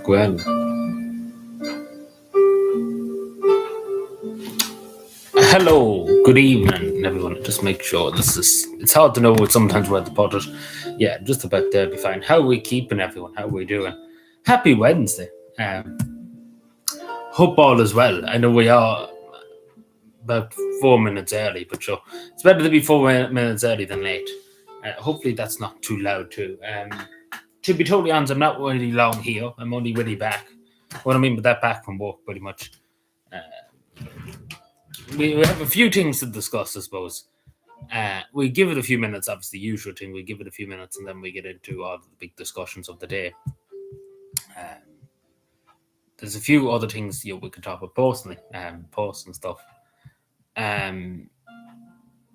Well, hello, good evening, everyone. Just make sure it's hard to know sometimes where to put it. Yeah, just about there be fine. How are we keeping, everyone? How are we doing? Happy Wednesday. Um, Hope all is well. I know we are about 4 minutes early, but sure, it's better to be 4 minutes early than late. Hopefully, that's not too loud, too. To be totally honest, I'm not really long here. I'm only really back. What I mean by that, back from work, pretty much. We have a few things to discuss, I suppose. We give it a few minutes, obviously, the usual thing. We give it a few minutes and then we get into all the big discussions of the day. There's a few other things we could talk about personally, posts and stuff.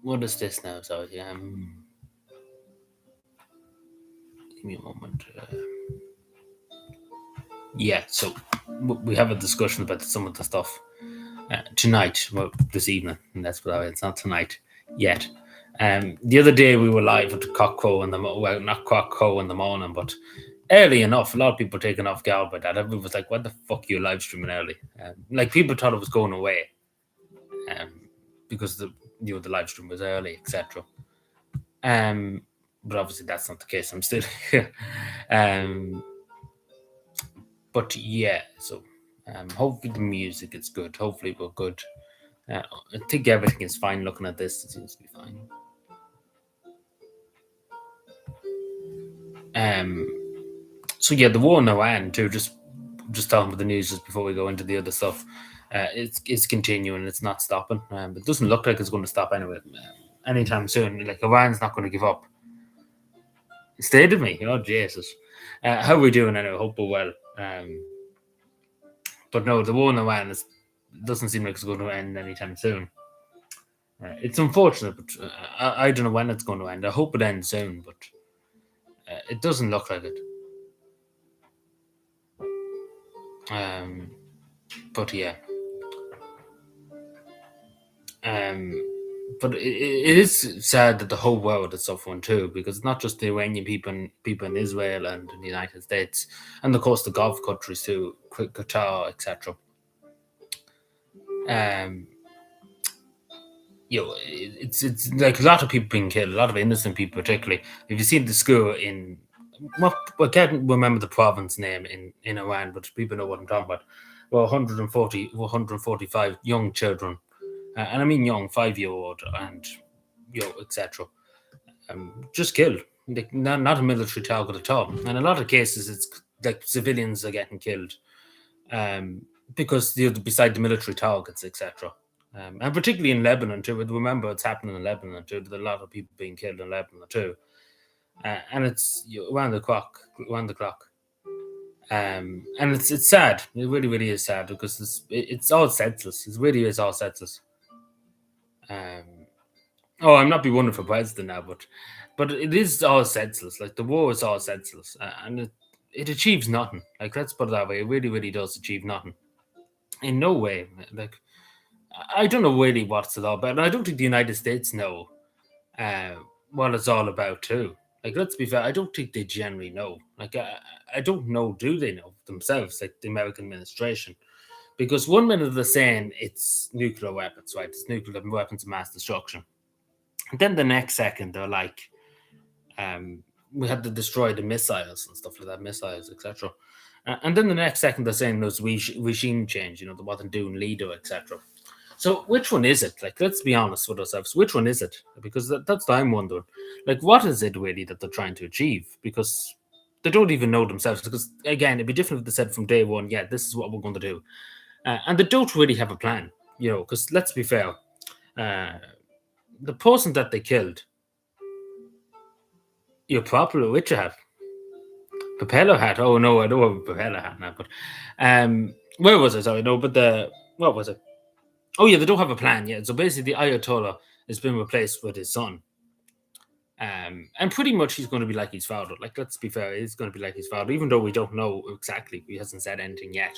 What is this now? Sorry. Give me a moment. Yeah, so we have a discussion about some of the stuff tonight, well, this evening, and that's what it's not tonight yet. The other day we were live at the cock crow in the well, not cock crow in the morning, but early enough. A lot of people taking off guard by that. Everyone was like, "What the fuck are you live streaming early?" Like people thought it was going away, because the live stream was early, etc. But obviously that's not the case. I'm still here. But yeah, so hopefully the music is good. Hopefully we're good. I think everything is fine. Looking at this, it seems to be fine. So yeah, the war in Iran too. Just talking about the news just before we go into the other stuff. It's continuing. It's not stopping. It doesn't look like it's going to stop anyway. Anytime soon. Like Iran's not going to give up. Stayed with me. Oh Jesus. How are we doing anyway? Hope we're well. But no, the war in Iran doesn't seem like it's going to end anytime soon. It's unfortunate, but I don't know when it's going to end. I hope it ends soon, but it doesn't look like it. But yeah. But it is sad that the whole world is suffering too, because it's not just the Iranian people in Israel and in the United States, and of course the Gulf countries too, Qatar, etc. It's like a lot of people being killed, a lot of innocent people, particularly. If you see the school in, well, I can't remember the province name in Iran, but people know what I'm talking about. Well, 145 young children, and I mean young, 5-year-old, and etc. Just killed. Like, not a military target at all. And in a lot of cases, it's like civilians are getting killed, because they're beside the military targets, etc. And particularly in Lebanon too. Remember, it's happening in Lebanon too. There's a lot of people being killed in Lebanon too, and it's around the clock. And it's sad. It really, really is sad, because it's all senseless. It really is all senseless. I'm not be running for president now, but it is all senseless. Like the war is all senseless, and it achieves nothing. Like, let's put it that way. It really, really does achieve nothing. In no way. Like, I don't know really what it's all about. And I don't think the United States know what it's all about too. Like, let's be fair, I don't think they generally know. Like, I don't know, do they know themselves, like the American administration? Because one minute they're saying it's nuclear weapons, right? It's nuclear weapons of mass destruction. And then the next second they're like, we had to destroy the missiles and stuff like that, missiles, etc. And then the next second they're saying there's regime change, they wasn't doing leader, etc. So which one is it? Like, let's be honest with ourselves. Which one is it? Because that's what I'm wondering. Like, what is it really that they're trying to achieve? Because they don't even know themselves. Because again, it'd be different if they said from day one, yeah, this is what we're going to do, and they don't really have a plan. Because let's be fair, the person that they killed, you're properly which you have propeller hat. Oh no, I don't have a propeller hat now. But where was it? Sorry, no. But what was it? Oh yeah, they don't have a plan yet. So basically, the Ayatollah has been replaced with his son, and pretty much he's going to be like his father. Like, let's be fair, he's going to be like his father, even though we don't know exactly. He hasn't said anything yet.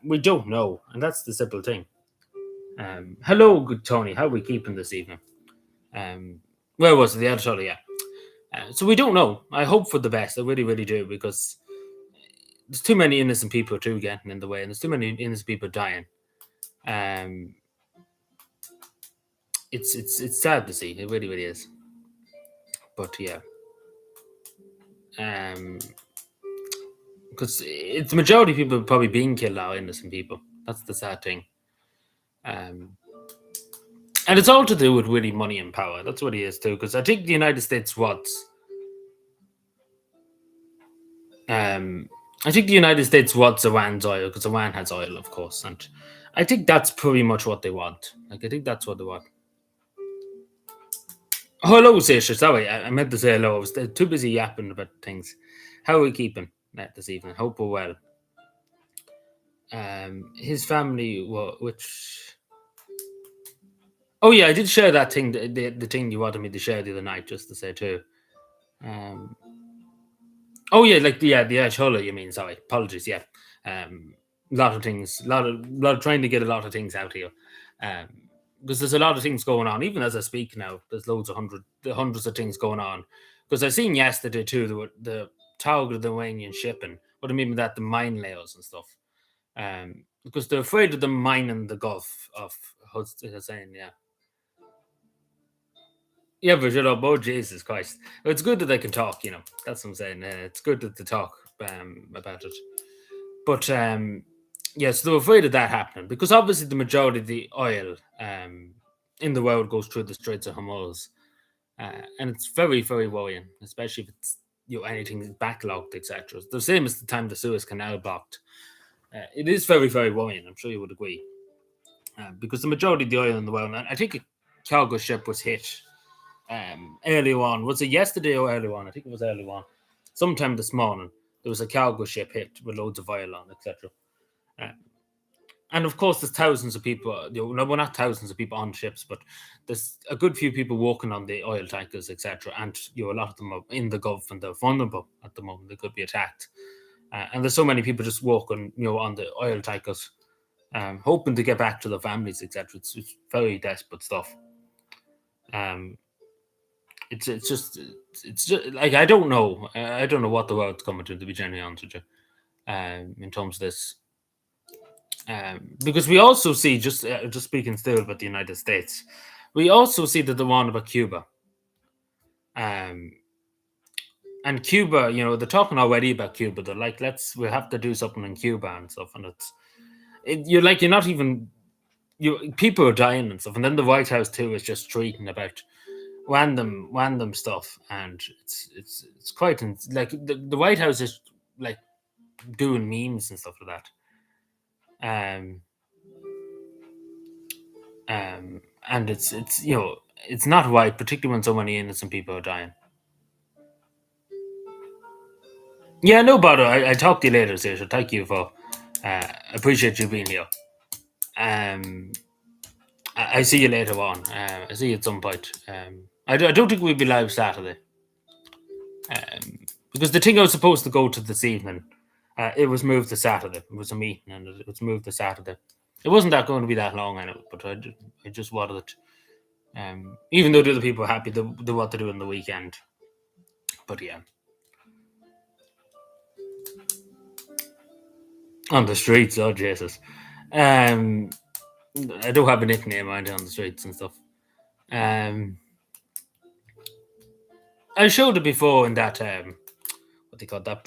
We don't know, and that's the simple thing. Hello, good Tony. How are we keeping this evening? Where was it? The Ayatollah, yeah. So we don't know. I hope for the best. I really, really do, because there's too many innocent people too getting in the way, and there's too many innocent people dying. Um, it's sad to see. It really really is. But yeah, um, because it's the majority of people probably being killed are innocent people. That's the sad thing. Um, and it's all to do with really money and power. That's what it is too. Because I think the United States wants. Um, I think the United States wants Iran's oil because Iran has oil, of course, and I think that's pretty much what they want. Like I think that's what they want. Hello, Sasha. Sorry, I meant to say hello. I was too busy yapping about things. How are we keeping this evening? Hope we're well. His family, which. Oh yeah, I did share that thing, the thing you wanted me to share the other night, just to say too. Um, oh yeah, like the Ashola, you mean? Sorry, apologies. Yeah, a lot of things, lot of trying to get a lot of things out here. Um, because there's a lot of things going on. Even as I speak now, there's loads of hundreds of things going on. Because I seen yesterday too the target of the Iranian shipping. What I mean by that, the mine layers and stuff. Because they're afraid of them mining the Gulf of Hussein. Yeah, yeah, but oh Jesus Christ, it's good that they can talk. That's what I'm saying. It's good that they talk about it. But yeah, so they're afraid of that happening because obviously the majority of the oil in the world goes through the Straits of Hormuz, and it's very, very worrying, especially if it's anything backlogged, etc. The same as the time the Suez Canal blocked. It is very, very worrying. I'm sure you would agree, because the majority of the oil in the world, and I think a cargo ship was hit earlier on. Was it yesterday or earlier on? I think it was earlier on. Sometime this morning, there was a cargo ship hit with loads of oil on, etc. And of course, there's thousands of people. No, well, not thousands of people on ships, but there's a good few people working on the oil tankers, etc. And a lot of them are in the Gulf and they're vulnerable at the moment. They could be attacked. And there's so many people just working, on the oil tankers, hoping to get back to their families, etc. It's very desperate stuff. It's just like I don't know. I don't know what the world's coming to be genuinely honest with you. In terms of this. Because we also see, just speaking still about the United States, we also see that the one about Cuba. Um, and Cuba, they're talking already about Cuba. They're like, we have to do something in Cuba and stuff. And you're not even, people are dying and stuff. And then the White House too is just tweeting about random stuff. And it's quite, like, the White House is like doing memes and stuff like that. And it's not right, particularly when so many innocent people are dying. Yeah, no bother. I talk to you later, Saoirse. Thank you for appreciate you being here. Um, I see you later on. I see you at some point. I don't think we'll be live Saturday. Because the thing I was supposed to go to this evening, it was moved to Saturday. It was a meeting, and it was moved to Saturday. It wasn't going to be that long anyway, but I just wanted it. Even though the other people are happy, they want to do it on the weekend. But yeah. On the streets, oh Jesus. I don't have a nickname on the streets and stuff. I showed it before in that what they call that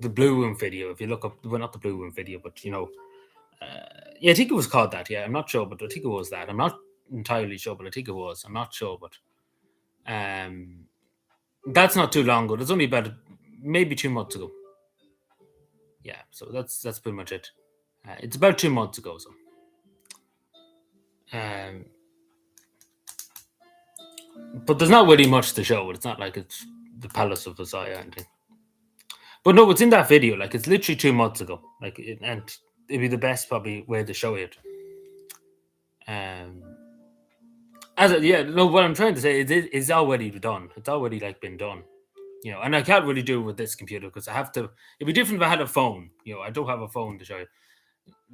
the blue room video. If you look up, well, not the blue room video, but yeah, I think it was called that. Yeah, I'm not sure, but I think it was that. I'm not entirely sure, but I think it was. I'm not sure, but that's not too long ago. It's only about maybe 2 months ago. Yeah, so that's pretty much it. It's about 2 months ago. So, but there's not really much to show. It's not like it's the Palace of Versailles or anything. But no, it's in that video. Like it's literally 2 months ago. And it'd be the best probably way to show it. What I'm trying to say is it's already done. It's already like been done. And I can't really do it with this computer because I have to. It'd be different if I had a phone. I don't have a phone to show you.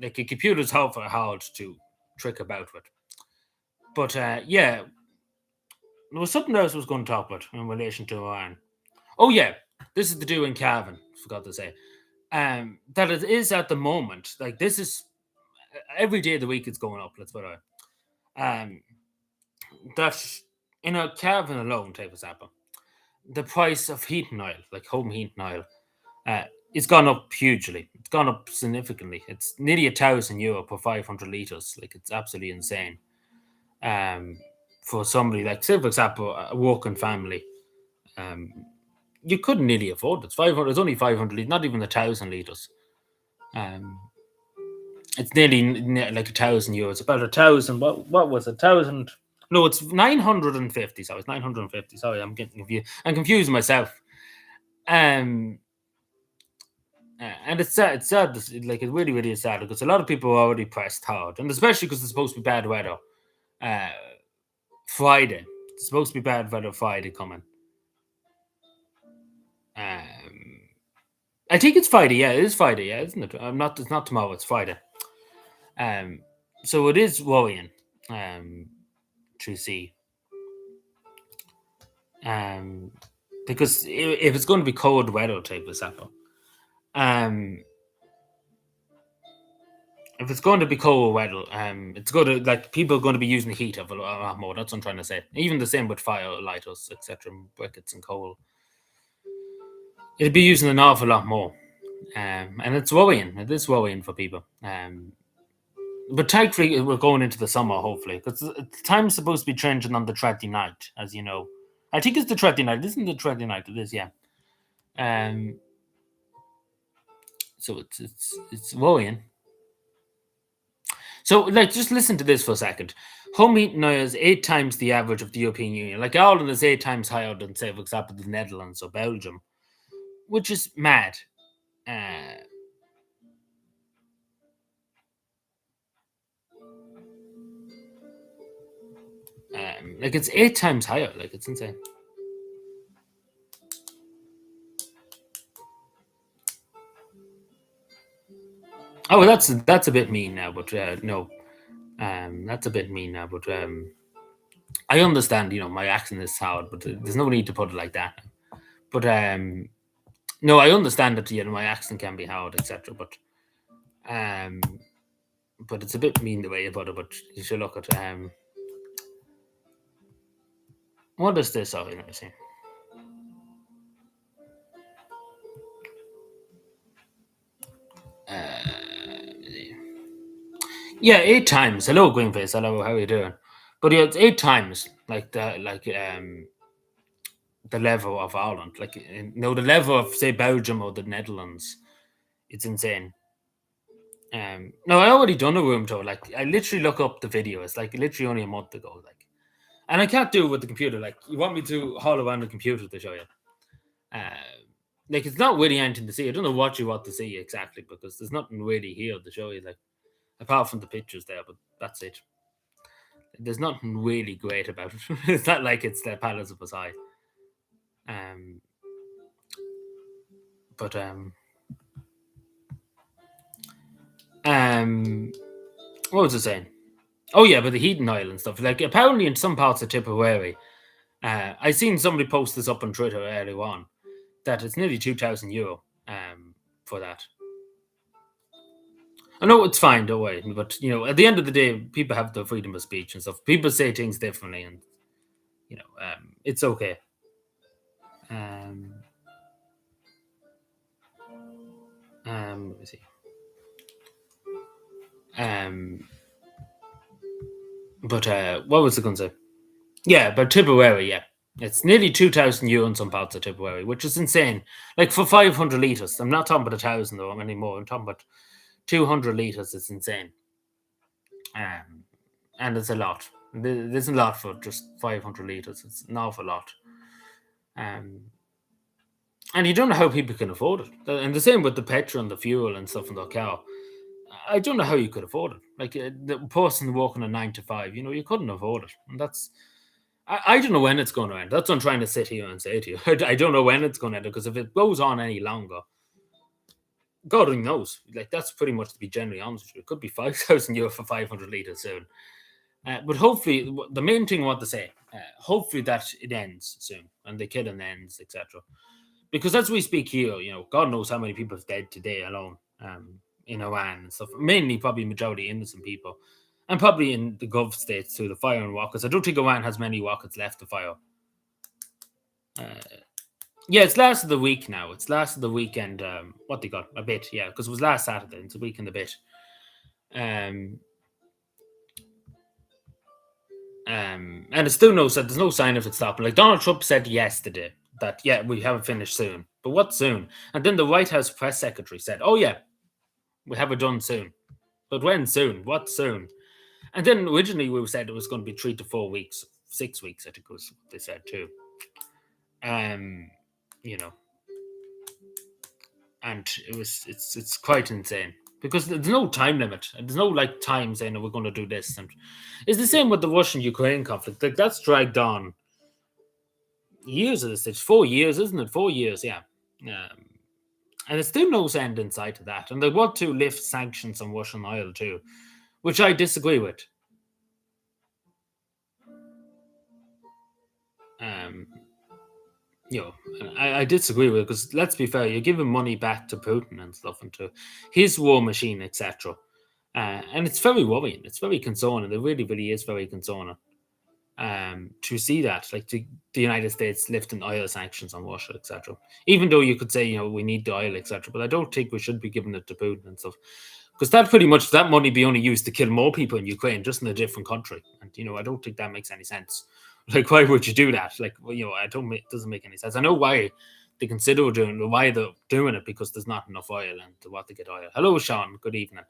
Like a computer's hard to trick about with. But yeah, there was something else I was going to talk about in relation to Iran. Oh yeah, this is the do in cavan. Forgot to say. that it is at the moment. Like this is every day of the week it's going up. Let's put it. Um, that in a cavan alone, take example, the price of heating oil, like home heating oil, uh, it's gone up hugely. It's gone up significantly. It's nearly €1,000 per 500 liters. Like it's absolutely insane. Um, for somebody like, say, for example, a working family, um, you couldn't nearly afford it. It's 500. It's only 500 liters, not even 1,000 liters. Um, it's nearly like €1,000. About 1,000. What was it? 1,000? No, it's 950. Sorry, it's 950. Sorry, I'm getting confused. I'm confusing myself. Um, and it's sad. It's sad. Like it really, really is sad because a lot of people are already pressed hard, and especially because it's supposed to be bad weather. Uh, Friday. It's supposed to be bad weather Friday coming. Um, I think it's Friday. Yeah, it is Friday. Yeah, isn't it? I'm not. It's not tomorrow. It's Friday. Um, so it is worrying. To see. Um, because if it's going to be cold weather type of example, um, if it's going to be cold weather, it's going to like people are going to be using the heat of a lot more. That's what I'm trying to say. Even the same with fire lighters, etc., briquettes and coal. It'll be using an awful lot more, and it's worrying. It is worrying for people. But thankfully, we're going into the summer, hopefully, because the time's supposed to be changing on the 29th, as you know. I think it's the 29th. Isn't the 29th? It is, yeah. Um, so it's worrying. So, like, just listen to this for a second. Home heating oil is 8 times the average of the European Union. Like, Ireland is 8 times higher than, say, for example, the Netherlands or Belgium, which is mad. Uh, like, it's 8 times higher. Like, it's insane. Oh, that's a bit mean now, but no, that's a bit mean now. But I understand, my accent is hard, but there's no need to put it like that. But no, I understand that my accent can be hard, etc. Um, but it's a bit mean the way you put it. But you should look at what is this? Oh, let me see. Yeah, 8 times. Hello, Greenface. Hello, how are you doing? But yeah, it's 8 times the level of Ireland. Like the level of say Belgium or the Netherlands. It's insane. No, I already done a room tour. Like I literally look up the video. It's like literally only a month ago. Like, and I can't do it with the computer. Like you want me to haul around the computer to show you. Uh, like it's not really anything to see. I don't know what you want to see exactly because there's nothing really here to show you. Like apart from the pictures there, but that's it. There's nothing really great about it. It's not like it's the Palace of Versailles. Um, but um, what was I saying? Oh yeah, but the heating oil and stuff. Like apparently in some parts of Tipperary, I seen somebody post this up on Twitter earlier on that it's nearly €2,000 for that. I know it's fine, don't worry, but at the end of the day, people have the freedom of speech and stuff. People say things differently, and it's okay. Um, let me see. Um, but what was I going to say? Yeah, but Tipperary, yeah. It's nearly €2,000 in some parts of Tipperary, which is insane. Like for 500 litres. I'm not talking about 1,000 though anymore. I'm talking about 200 litres. It's insane. Um, and it's a lot. There's a lot for just 500 litres. It's an awful lot. Um, and you don't know how people can afford it. And the same with the petrol and the fuel and stuff in the car. I don't know how you could afford it. Like the person working a 9 to 5, you couldn't afford it. And I don't know when it's going to end. That's what I'm trying to sit here and say to you. I don't know when it's going to end because if it goes on any longer, God only knows. Like that's pretty much to be generally honest with you. It could be €5,000 for 500 liters soon. But hopefully, the main thing I want to say, hopefully that it ends soon and the killing ends, etc. because as we speak here, God knows how many people have died today alone, in Iran and stuff. Mainly, probably majority innocent people, and probably in the Gulf states too. The firing rockets. I don't think Iran has many rockets left to fire. Uh, yeah, it's last of the week now. It's last of the weekend. What they got a bit, yeah, because it was last Saturday. It's a weekend a bit. Um, and it's still there's no sign of it stopping. Like Donald Trump said yesterday that yeah, we have it finished soon. But what soon? And then the White House press secretary said, "Oh yeah, we have it done soon." But when soon? What soon? And then originally we said it was going to be 3 to 4 weeks, 6 weeks. I think was what they said too. Um, you know, and it's quite insane because there's no time limit. There's no like time saying we're going to do this, and it's the same with the Russian-Ukraine conflict. Like that's dragged on years of this. It's 4 years, isn't it? 4 years, yeah. And there's still no end in sight of that. And they want to lift sanctions on Russian oil too, which I disagree with. I disagree with it because let's be fair, you're giving money back to Putin and stuff and to his war machine, etc. And it's very worrying. It's very concerning. It really, really is very concerning. To see that, like the United States lifting oil sanctions on Russia, etc. Even though you could say, we need the oil, etc. But I don't think we should be giving it to Putin and stuff. Because that money be only used to kill more people in Ukraine, just in a different country. And, I don't think that makes any sense. Like, why would you do that? Like, it doesn't make any sense. I know why they consider why they're doing it, because there's not enough oil and they want to get oil. Hello, Sean. Good evening.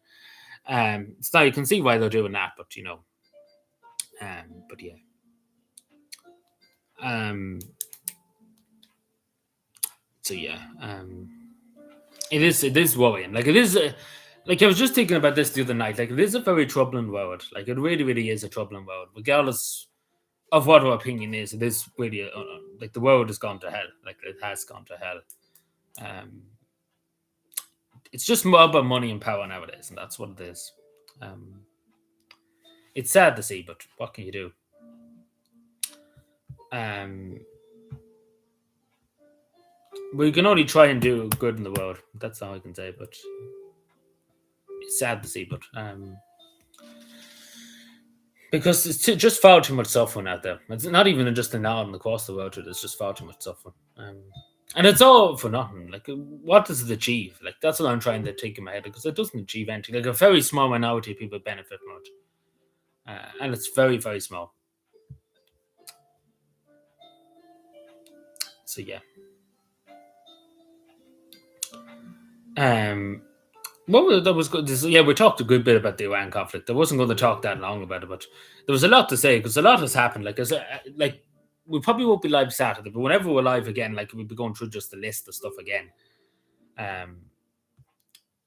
So you can see why they're doing that, but, but yeah. So yeah, it is worrying. Like it is, like I was just thinking about this the other night. Like it is a very troubling world. Like it really, really is a troubling world, regardless of what our opinion is. It is really like the world has gone to hell. Like it has gone to hell. It's just more about money and power nowadays, and that's what it is. It's sad to see, but what can you do? We can only try and do good in the world. That's all I can say. But it's sad to see. But because it's just far too much suffering out there. It's not even just in now and across the world. It's just far too much suffering. And it's all for nothing. Like, what does it achieve? Like, that's what I'm trying to take in my head, because it doesn't achieve anything. Like, a very small minority of people benefit from it. And it's very, very small. So, yeah. That was good. Yeah, we talked a good bit about the Iran conflict. I wasn't going to talk that long about it, but there was a lot to say, because a lot has happened. Like we probably won't be live Saturday, but whenever we're live again, like we'll be going through just the list of stuff again.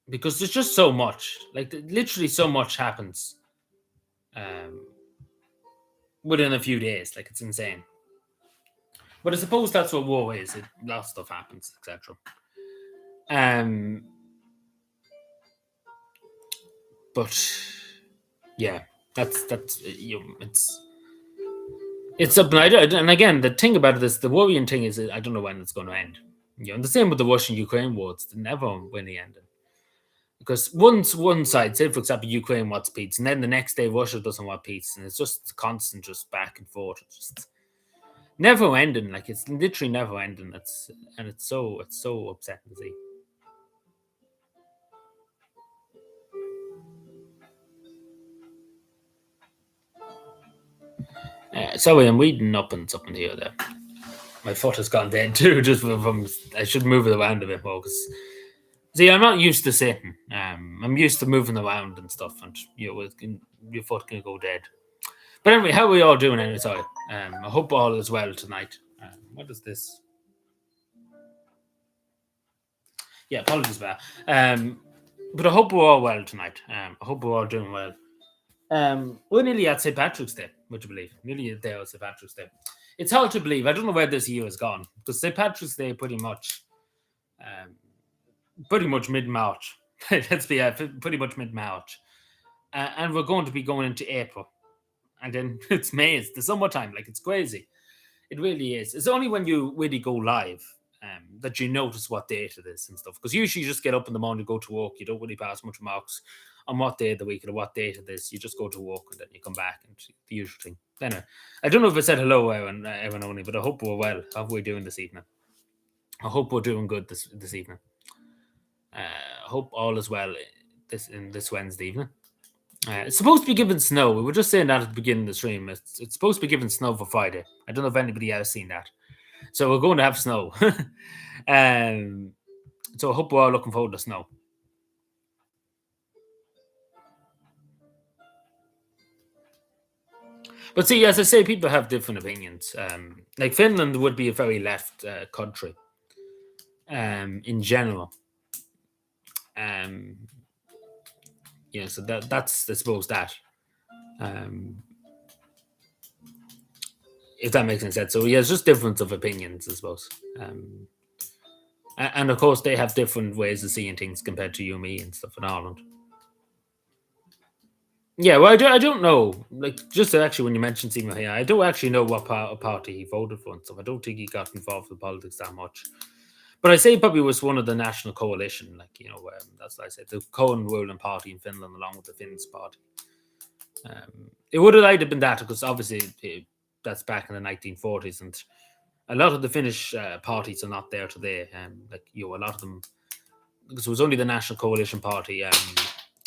Because there's just so much. Like literally so much happens within a few days. Like it's insane. But I suppose that's what war is. A lot of stuff happens, etc. But yeah, that's it's up. And again, the thing about this, the worrying thing is, I don't know when it's going to end. And the same with the Russian-Ukraine war. It's never really ending. Because once one side, say for example, Ukraine wants peace, and then the next day Russia doesn't want peace, and it's just constant, just back and forth. It's just never ending. Like it's literally never ending. It's so upsetting to see. Sorry, I'm reading up and something here. There, my foot has gone dead too. Just from I should move it around a bit more, because see, I'm not used to sitting. I'm used to moving around and stuff, and your foot can go dead. But anyway, how are we all doing? Anyway, sorry. I hope all is well tonight. What is this? Yeah, apologies for that. But I hope we're all well tonight. I hope we're all doing well. We're nearly at St. Patrick's Day, would you believe? Nearly a day of St. Patrick's Day. It's hard to believe. I don't know where this year has gone, because St. Patrick's Day pretty much mid-March. Let's be pretty much mid-March. And we're going to be going into April. And then it's May. It's the summertime. Like, it's crazy. It really is. It's only when you really go live that you notice what date it is and stuff. Because usually you just get up in the morning, go to work, you don't really pass much marks on what day of the week or what date it is. You just go to work and then you come back and the usual thing. Anyway, I don't know if I said hello, Evan only, but I hope we're well. How are we doing this evening? I hope we're doing good this evening. I hope all is well this Wednesday evening. It's supposed to be giving snow. We were just saying that at the beginning of the stream. It's supposed to be giving snow for Friday. I don't know if anybody else seen that. So we're going to have snow. So I hope we're all looking forward to snow. But see, as I say, people have different opinions. Like Finland would be a very left country in general. So that's I suppose that. If that makes any sense. So yeah, it's just difference of opinions, I suppose. And of course, they have different ways of seeing things compared to you and me and stuff in Ireland. Yeah, well, I don't know. Like, just actually, when you mentioned Seymour here, I don't actually know what party he voted for and stuff. I don't think he got involved in politics that much. But I say he probably was one of the national coalition. Like, that's what I said. The Cohen ruling party in Finland, along with the Finns party. It would have either been that, because obviously that's back in the 1940s, and a lot of the Finnish parties are not there today. A lot of them, because it was only the National Coalition Party,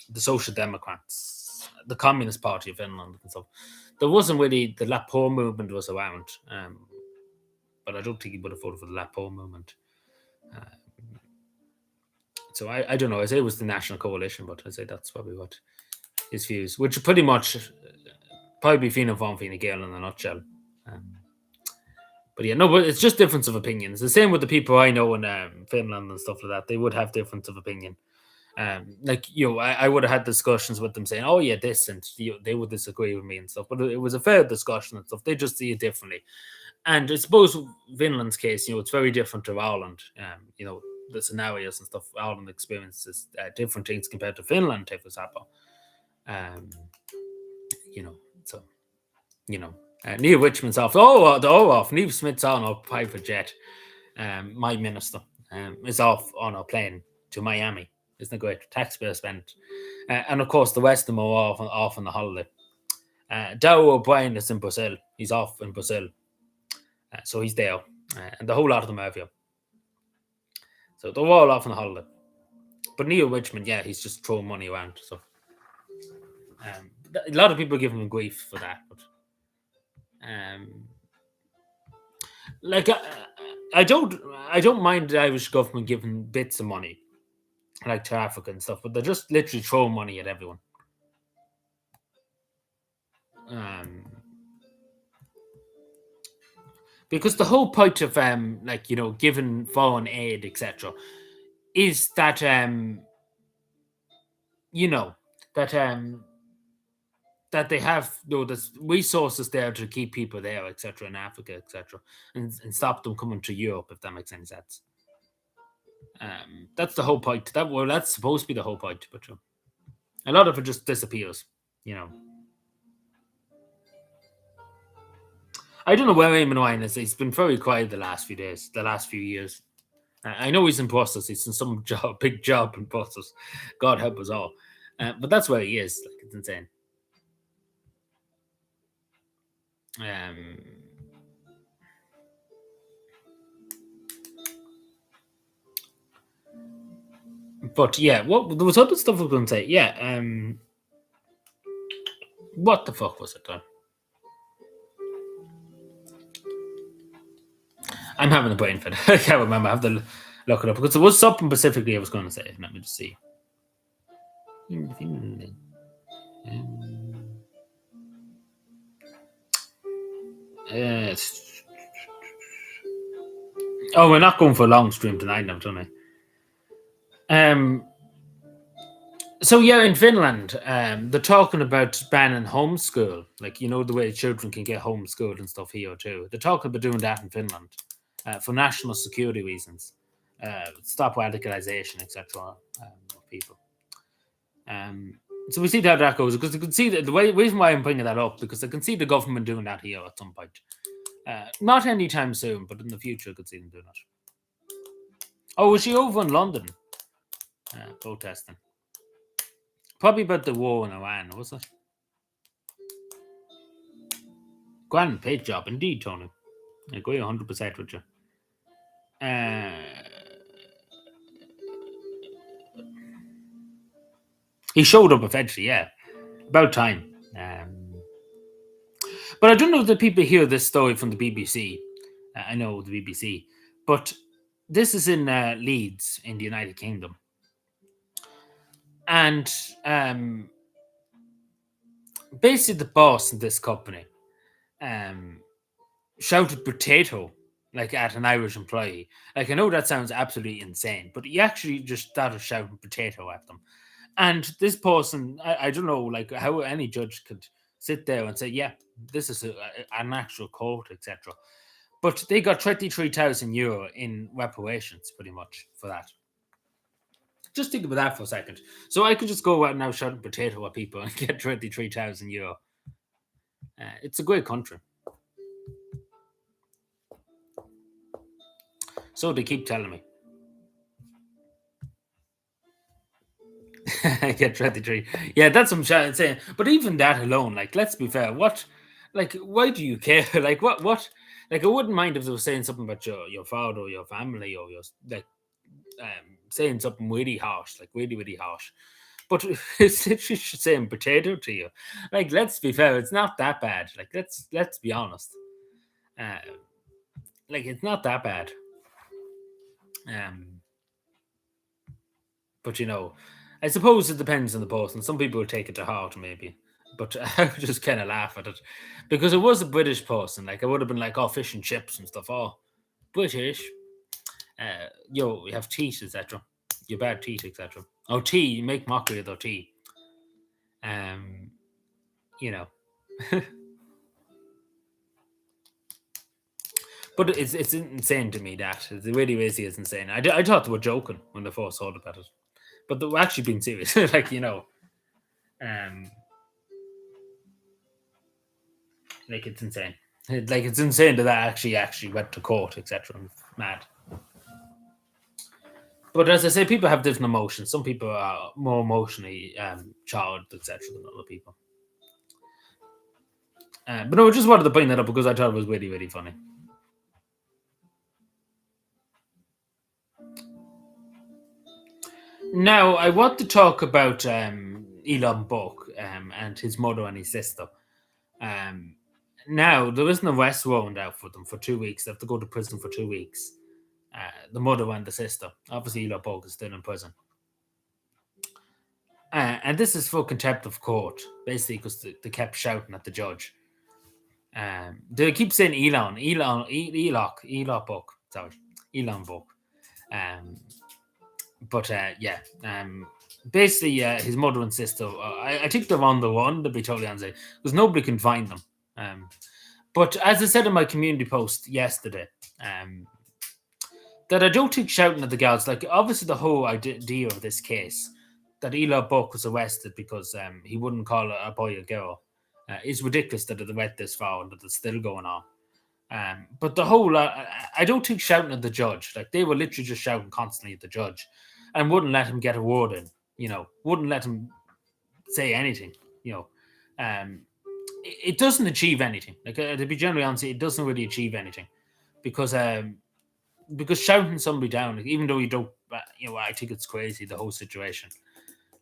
the Social Democrats, the Communist Party of Finland, and so there wasn't really the Lappo movement was around, but I don't think he would have voted for the Lappo movement. So I don't know. I say it was the National Coalition, but I say that's probably what his views, which are pretty much probably Fianna Fáil, Fine Gael in a nutshell. But it's just difference of opinions. The same with the people I know in Finland and stuff like that. They would have difference of opinion. I would have had discussions with them saying, "Oh yeah, this," and they would disagree with me and stuff. But it was a fair discussion and stuff. They just see it differently. And I suppose Finland's case, it's very different to Ireland. The scenarios and stuff. Ireland experiences different things compared to Finland, for example. Neil Richmond's off. Off. Neil Smith's on a private jet. My minister is off on a plane to Miami. Isn't it great? Taxpayer spent. And of course, the rest of them are off on the holiday. Dow O'Brien is in Brazil. He's off in Brazil. So he's there. And the whole lot of them are here. So they're all off on the holiday. But Neil Richmond, he's just throwing money around. So a lot of people give him grief for that. But I don't mind the Irish government giving bits of money, like to Africa and stuff, but they're just literally throwing money at everyone. Because the whole point of giving foreign aid, etc., is that that they have the resources there to keep people there, etc., in Africa, etc., and stop them coming to Europe, if that makes any sense. That's the whole point. That's supposed to be the whole point, but a lot of it just disappears. I don't know where Eamon Ryan is. He's been very quiet the last few days, the last few years. I know he's in Brussels. He's in some big job in Brussels. God help us all. But that's where he is. Like, it's insane. But yeah, there was other stuff I was going to say. Yeah. What the fuck was it? I'm having a brain fit. I can't remember. I have to look it up because there was something specifically I was going to say. Let me just see. We're not going for a long stream tonight, now, don't I? So yeah, in Finland, they're talking about banning homeschool. Like, the way children can get homeschooled and stuff here too. They're talking about doing that in Finland for national security reasons, stop radicalization, etc. Of people. So we see how that goes, because you can see the reason why I'm bringing that up, because I can see the government doing that here at some point. Not anytime soon, but in the future, I could see them doing it. Oh, was she over in London protesting? Probably about the war in Iran, was it? Grand paid job indeed, Tony. I agree 100% with you. He showed up eventually, yeah. About time. But I don't know that people hear this story from the BBC. I know the BBC. But this is in Leeds, in the United Kingdom. And basically, the boss of this company shouted potato like at an Irish employee. Like, I know that sounds absolutely insane, but he actually just started shouting potato at them. And this person, I don't know, like how any judge could sit there and say, yeah, this is an actual court, etc. But they got 23,000 euro in reparations, pretty much, for that. Just think about that for a second. So I could just go out now shouting potato at people and get 23,000 euro. It's a great country. So they keep telling me. I get 23. Yeah, that's what I'm saying. But even that alone, like, let's be fair. Why do you care? Like, I wouldn't mind if they were saying something about your father or your family or your, like, saying something really harsh, like really, really harsh. But it's literally just saying potato to you. Like, let's be fair. It's not that bad. Like, let's be honest. Uh, like, it's not that bad. Um, but I suppose it depends on the person. Some people will take it to heart, maybe. But I would just kind of laugh at it because it was a British person. Like, I would have been like, "Oh, fish and chips and stuff." Oh, British. We have teeth, etc. Your bad teeth, etc. Oh, tea. You make mockery of their tea. Um, you know. But it's insane to me that it really is insane. I thought they were joking when they first heard about it, but they were actually being serious. Um, like it's insane. Like it's insane that actually went to court, etc. Mad. But as I say, people have different emotions. Some people are more emotionally charged, etc., than other people. But no, I just wanted to bring that up because I thought it was really, really funny. Now, I want to talk about Elon Buck and his mother and his sister. Um, Now, there is an arrest warrant out for them for 2 weeks. They have to go to prison for 2 weeks. The mother and the sister. Obviously, Elon Buck is still in prison. And this is for contempt of court, basically, because they kept shouting at the judge. They keep saying Elon Buck. Sorry, Elon Buck. But yeah, basically, his mother and sister. I think they're on the run. To be totally honest, because nobody can find them. But as I said in my community post yesterday, that I don't think shouting at the girls, like obviously the whole idea of this case, that Eli Buck was arrested because he wouldn't call a boy a girl, is ridiculous that it went this far and that it's still going on. But the whole, I don't think shouting at the judge, like they were literally just shouting constantly at the judge and wouldn't let him get a word in, wouldn't let him say anything, it doesn't achieve anything. Like to be generally honest, it doesn't really achieve anything because shouting somebody down, like, even though you don't, I think it's crazy the whole situation.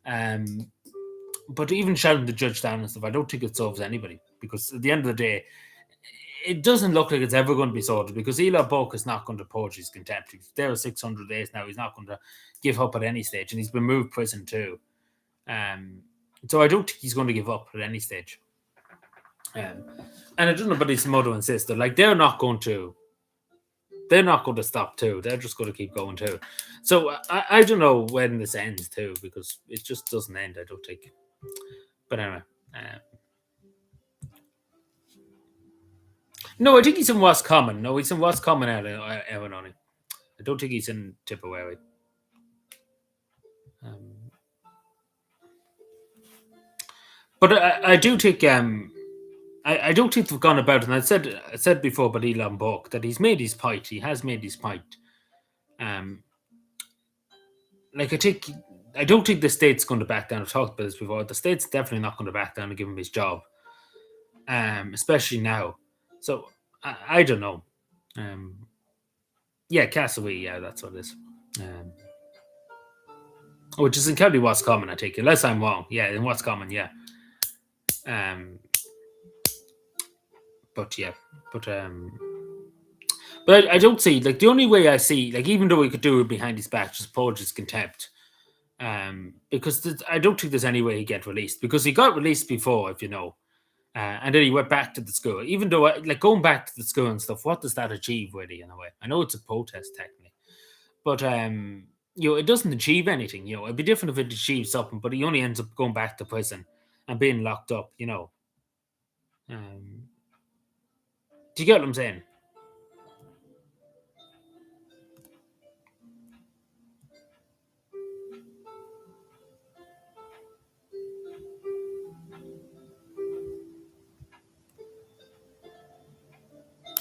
But even shouting the judge down and stuff, I don't think it solves anybody because at the end of the day, it doesn't look like it's ever going to be sorted because Eli Buck is not going to purge his contempt. He's there 600 days now. He's not going to give up at any stage, and he's been moved prison too. So I don't think he's going to give up at any stage. And I don't know about his mother and sister. Like they're not going to stop too. They're just going to keep going too. So I don't know when this ends too because it just doesn't end. I don't think. But anyway. No, I think he's in West Common. No, he's in West Common out in Illinois. I don't think he's in Tipperary. But I do think I don't think they've gone about it. And I said before about Elon Buck that he's made his point. He has made his point. like I don't think the state's going to back down. I've talked about this before. The state's definitely not going to back down and give him his job, especially now. So I don't know. Um, yeah, Castaway. Yeah, that's what it is. Um, which is in County What's Common, I take it. Unless I'm wrong. Yeah, in What's Common. Yeah. Um, but yeah, but I don't see like the only way I see like even though we could do it behind his back, just purge his contempt. Because I don't think there's any way he get released because he got released before, if you know, and then he went back to the school. Even though, like going back to the school and stuff, what does that achieve really? In a way, I know it's a protest technically, but it doesn't achieve anything. It'd be different if it achieved something, but he only ends up going back to prison and being locked up. Um, do you get what I'm saying?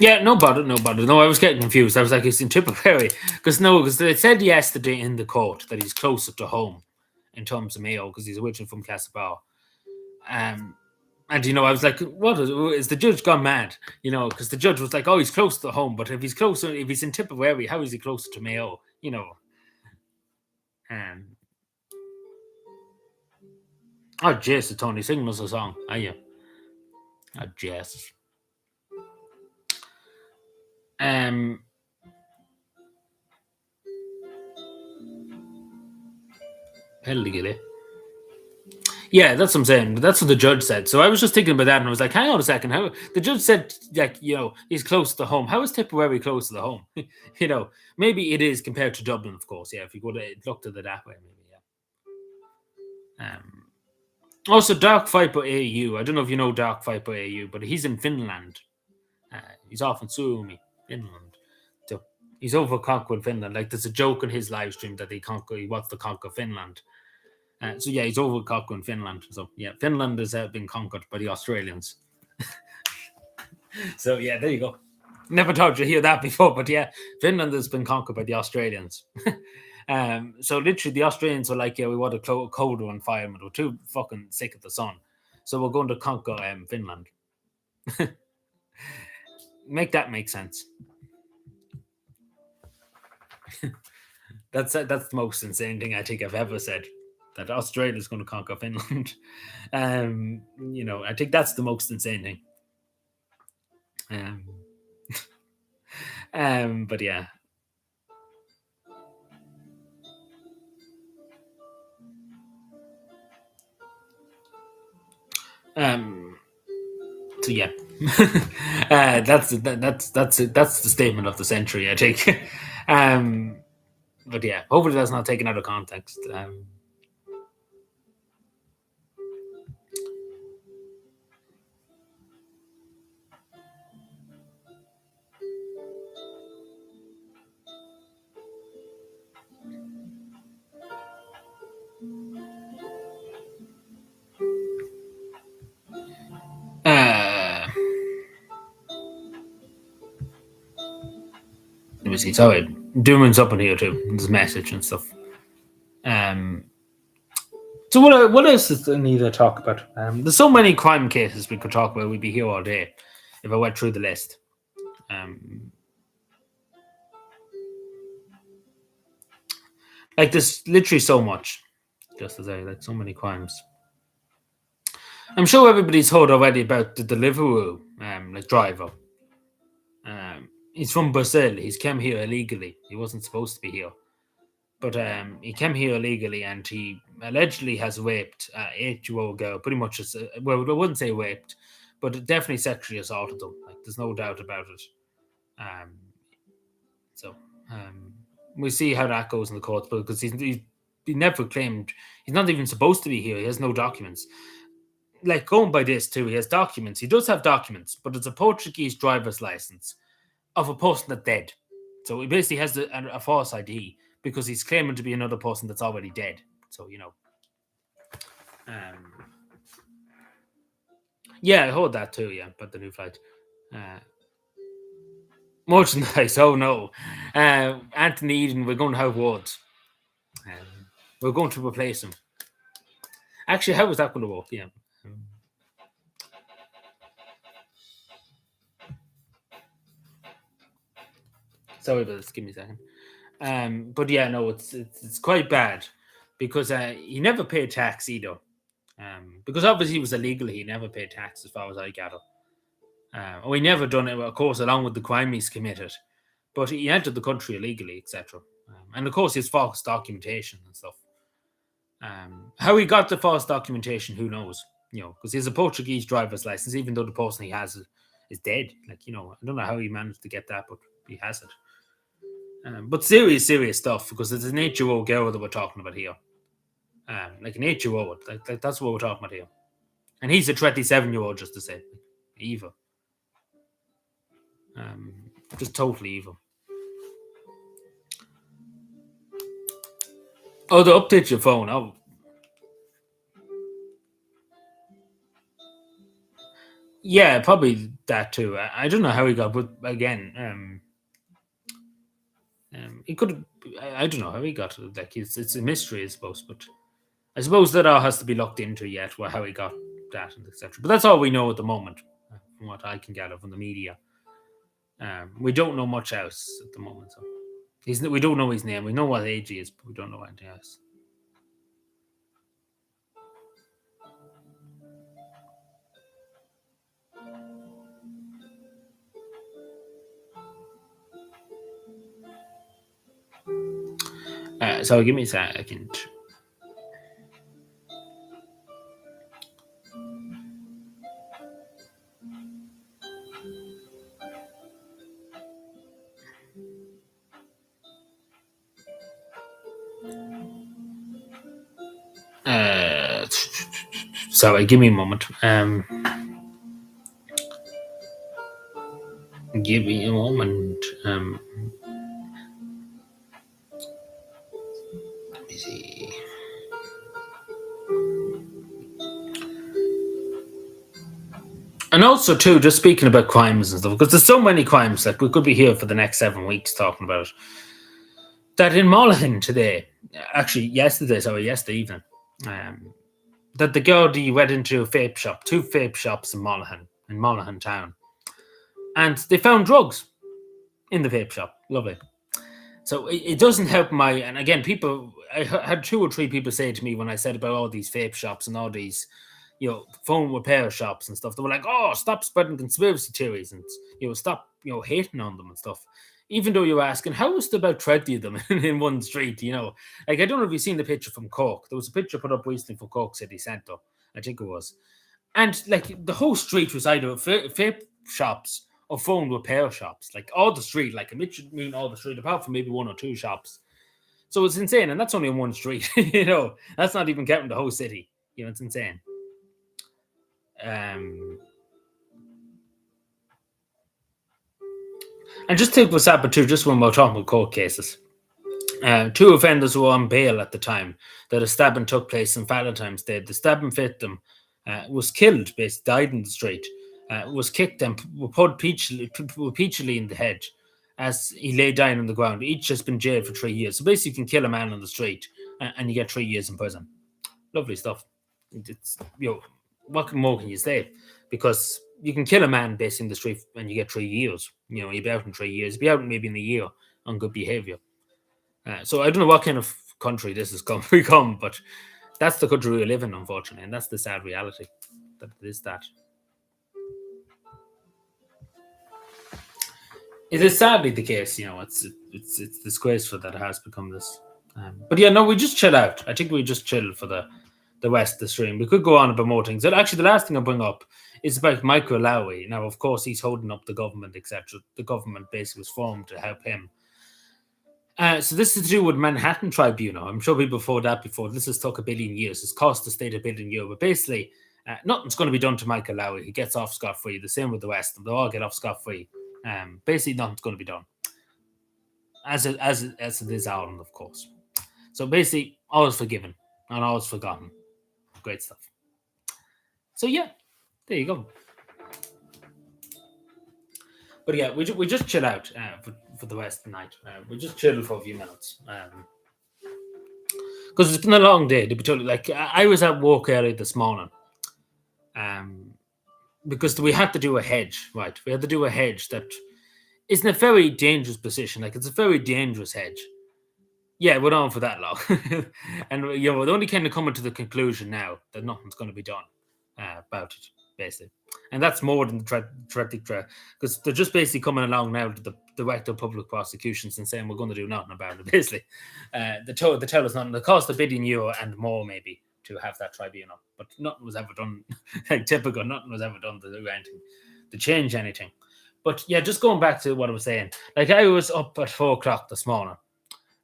Yeah, no bother, no bother. No, I was getting confused. I was like, it's in Tipperary. Because they said yesterday in the court that he's closer to home in terms of Mayo because he's originally from Castlebar. Um, and, I was like, what is the judge gone mad? Because the judge was like, oh, he's close to home. But if he's in Tipperary, how is he closer to Mayo? Um, oh, Jesus, Tony, sing us a song. Are you? Oh, Jesus. Um, Pellegrini. Yeah, that's what I'm saying. That's what the judge said. So I was just thinking about that, and I was like, hang on a second. How the judge said, like, he's close to home. How is Tipperary close to the home? Maybe it is compared to Dublin, of course. Yeah, if you go to look at it that way, maybe. Yeah. Also, Dark Viper AU. I don't know if you know Dark Viper AU, but he's in Finland. He's off in Suomi, Finland. So he's over conquering Finland. Like there's a joke in his live stream that he wants to conquer Finland. So yeah, he's over conquering Finland. So yeah, Finland has been conquered by the Australians. So yeah, there you go. Never thought you'd hear that before, but yeah, Finland has been conquered by the Australians. So literally, the Australians were like, "Yeah, we want a colder environment. We're too fucking sick of the sun, so we're going to conquer Finland." Make that make sense. That's the most insane thing I think I've ever said. That Australia is going to conquer Finland. I think that's the most insane thing. Um, but yeah. So yeah, that's the statement of the century, I think. But yeah, hopefully that's not taken out of context. Uh, Let me see. Sorry, Dooman's up in here too. There's message and stuff. So what else is there need to talk about? There's so many crime cases we could talk about. We'd be here all day if I went through the list. Like there's literally so much. Just as I like so many crimes. I'm sure everybody's heard already about the Deliveroo like driver. He's from Brazil. He's came here illegally. He wasn't supposed to be here, but he came here illegally, and he allegedly has raped an 8-year-old girl. Pretty much, well, I wouldn't say raped, but definitely sexually assaulted them. Like, there's no doubt about it. Um, so we see how that goes in the courts, because he never claimed he's not even supposed to be here. He has no documents. Like going by this too, he has documents. He does have documents, but it's a Portuguese driver's license of a person that's dead. So he basically has a false ID because he's claiming to be another person that's already dead. So yeah, I heard that too. Yeah, but the new flight. Merchandise. Oh no, Anthony Eden. We're going to have words. We're going to replace him. Actually, how is that going to work? Yeah. Sorry about this. Give me a second. But yeah, no, it's quite bad because he never paid tax either. Because obviously he was illegal, he never paid tax as far as I gather. Or he never done it, of course, along with the crime he's committed. But he entered the country illegally, etc. And of course, his false documentation and stuff. How he got the false documentation, who knows? Because he has a Portuguese driver's license, even though the person he has is dead. Like, I don't know how he managed to get that, but he has it. But serious stuff, because it's an 8-year-old girl that we're talking about here. Like an 8-year-old. Like that's what we're talking about here. And he's a 27-year-old, just to say. Evil. Just totally evil. Oh, to update your phone. Oh. Yeah, probably that too. I don't know how he got, but again, he could. I don't know how he got it. Like it's a mystery, I suppose. But I suppose that all has to be looked into yet. How he got that and etc. But that's all we know at the moment, from what I can gather from the media. We don't know much else at the moment. So we don't know his name. We know what age he is, but we don't know anything else. So give me a second. Sorry, give me a moment. Give me a moment. Let me see. And also, too, just speaking about crimes and stuff, because there's so many crimes, like we could be here for the next 7 weeks talking about it. That in Monaghan today, actually yesterday evening, that the girl went into a vape shop, 2 vape shops in Monaghan town, and they found drugs in the vape shop. Lovely. So it doesn't help and again, I had 2 or 3 people say to me when I said about all these vape shops and all these, phone repair shops and stuff, they were like, oh, stop spreading conspiracy theories and, stop, hating on them and stuff. Even though you're asking, how is it about 20 of them in one street, Like, I don't know if you've seen the picture from Cork. There was a picture put up recently for Cork City Centre, I think it was. And, like, the whole street was either vape shops or phone repair shops. Like, all the street, like, I mean all the street, apart from maybe 1 or 2 shops. So it's insane, and that's only on one street, That's not even counting the whole city. It's insane. And just take what's happened too, just when we're talking about court cases. 2 offenders were on bail at the time that a stabbing took place on Valentine's Day. The stabbing victim was killed, basically died in the street, was kicked and put repeatedly in the head as he lay down on the ground. Each has been jailed for 3 years. So basically, you can kill a man on the street and you get 3 years in prison. Lovely stuff. It's, what more can you say? Because you can kill a man basically in the street and you get 3 years. You'll be out in 3 years. You'll be out maybe in a year on good behavior. So I don't know what kind of country this has become, but that's the country we live in, unfortunately, and that's the sad reality. That it is that. It is sadly the case, it's disgraceful that it has become this. But yeah, no, we just chill out. I think we just chill for the rest of the stream. We could go on about more things. And actually, the last thing I'll bring up is about Michael Lowry. Now, of course, he's holding up the government, etc. The government basically was formed to help him. So this is to do with Manhattan Tribunal. I'm sure people thought that before. This has took 1 billion years. It's cost the state €1 billion. But basically, nothing's going to be done to Michael Lowry. He gets off scot-free. The same with the rest of them. They all get off scot-free. Basically, nothing's going to be done. As it is Ireland, of course. So basically, all is forgiven and all is forgotten. Great stuff. So yeah, there you go. But yeah, we just chill out for the rest of the night. We just chill for a few minutes. because it's been a long day. To be totally like, I was at work early this morning, um, because we had to do a hedge, right? We had to do a hedge that is in a very dangerous position. Like, it's a very dangerous hedge. Yeah, we're on for that long, and we're only kind of coming to the conclusion now that nothing's going to be done about it, basically. And that's more than the traffic because they're just basically coming along now to the director of public prosecutions and saying we're going to do nothing about it. Basically, they tell us nothing. The cost of €1 billion and more maybe to have that tribunal, but nothing was ever done. Like typical, nothing was ever done to do anything to change anything. But yeah, just going back to what I was saying, like I was up at 4 o'clock this morning.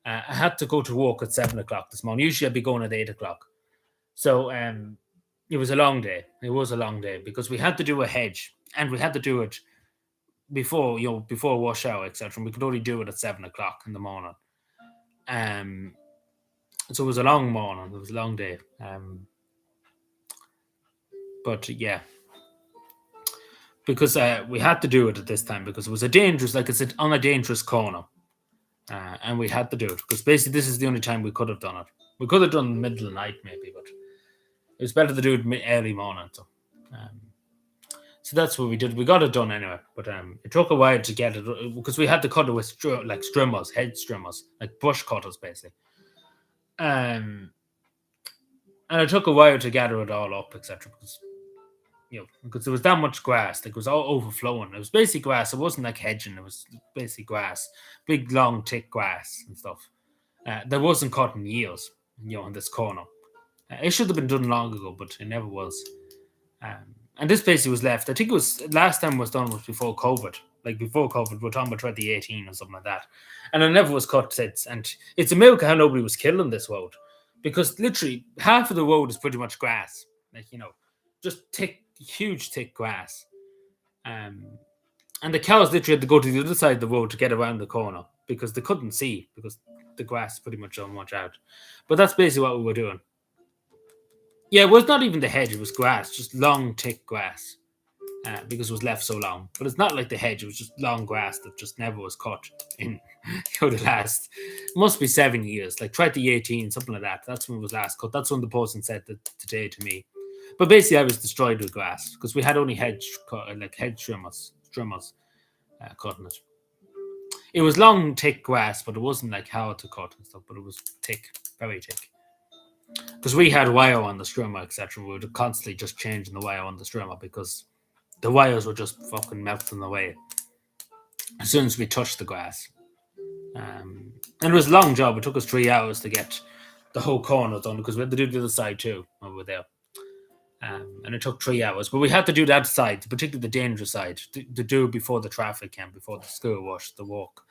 I had to go to work at 7 o'clock this morning. Usually I'd be going at 8 o'clock. So it was a long day. It was a long day because we had to do a hedge and we had to do it before, before wash hour, etc. We could only do it at 7 o'clock in the morning. Um, so it was a long morning. It was a long day. But yeah, because we had to do it at this time because it was a dangerous, like it's on a dangerous corner. And we had to do it because basically this is the only time we could have done it. We could have done it in the middle of the night maybe, but it was better to do it early morning. Um, so that's what we did. We got it done anyway, but it took a while to get it because we had to cut it with like strimmers, head strimmers, like bush cutters basically. And it took a while to gather it all up, etc. Because there was that much grass, like it was all overflowing. It was basically grass. It wasn't like hedging. It was basically grass, big, long, thick grass and stuff. There wasn't cut in years, in this corner. It should have been done long ago, but it never was. And this basically was left. I think it was last time it was done was before COVID. Like before COVID, we're talking about 2018 or something like that. And it never was cut since. And it's a miracle how nobody was killed on this road. Because literally half of the road is pretty much grass. Like, just thick, huge, thick grass. And the cows literally had to go to the other side of the road to get around the corner because they couldn't see because the grass pretty much so much out. But that's basically what we were doing. Yeah, it was not even the hedge; it was grass, just long, thick grass, because it was left so long. But it's not like the hedge; it was just long grass that just never was cut in the last. It must be 7 years, like 2018, something like that. That's when it was last cut. That's when the person said that today to me. But basically, I was destroyed with grass because we had only like hedge trimmers cutting it. It was long, thick grass, but it wasn't like hard to cut and stuff. But it was thick, very thick. Because we had wire on the strimmer, etc. We were constantly just changing the wire on the strimmer because the wires were just fucking melting away as soon as we touched the grass. And it was a long job. It took us 3 hours to get the whole corner done because we had to do the other side too when we were there. And it took 3 hours, but we had to do that side, particularly the dangerous side, to do it before the traffic came, before the school wash, the walk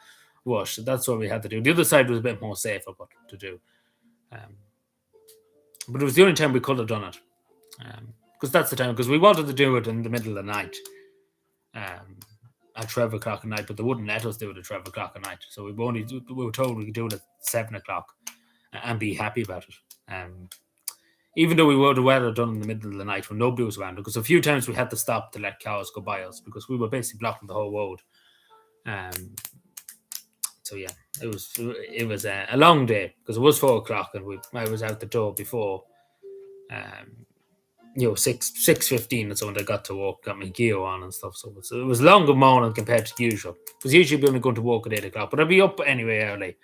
wash. So that's what we had to do. The other side was a bit more safer, but to do. But it was the only time we could have done it, because that's the time. Because we wanted to do it in the middle of the night, at 12 o'clock at night, but they wouldn't let us do it at 12 o'clock at night. So we were told we could do it at 7 o'clock and be happy about it. Even though we would have rather done in the middle of the night when nobody was around, because a few times we had to stop to let cows go by us because we were basically blocking the whole road. So yeah, it was a long day because it was 4 o'clock and I was out the door before 6:15 and so when I got to work, got my gear on and stuff. So it was a longer morning compared to usual. Because usually we're only going to work at 8 o'clock, but I'd be up anyway early.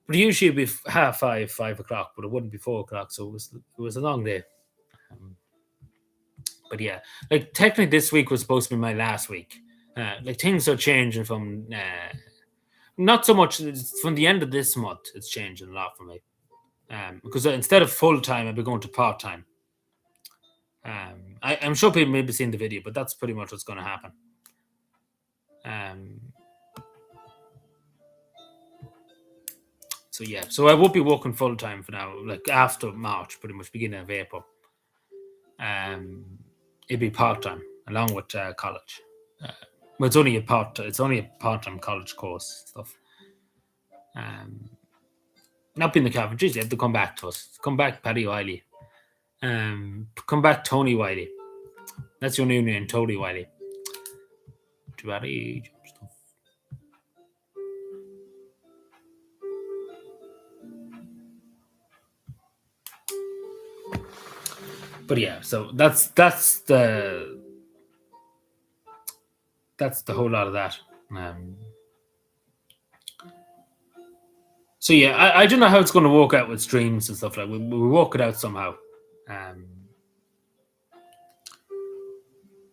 But usually it'd be 5:30, 5 o'clock, but it wouldn't be 4 o'clock. So it was a long day. But yeah, like technically this week was supposed to be my last week. Like things are changing from not so much from the end of this month. It's changing a lot for me because instead of full time, I'll be going to part time. I'm sure people may be seeing the video, but that's pretty much what's going to happen. So yeah, so I won't be working full time for now. Like after March, pretty much beginning of April. It'd be part time along with college. Well, it's only a part time college course stuff. Not being the cavan, geez, you have to come back to us. Come back, Paddy Wiley. Come back, Tony Wiley. That's your new name, Tony Wiley. Paddy. But yeah, so that's the whole lot of that. Um, so yeah, I don't know how it's going to work out with streams and stuff like. We work it out somehow, um,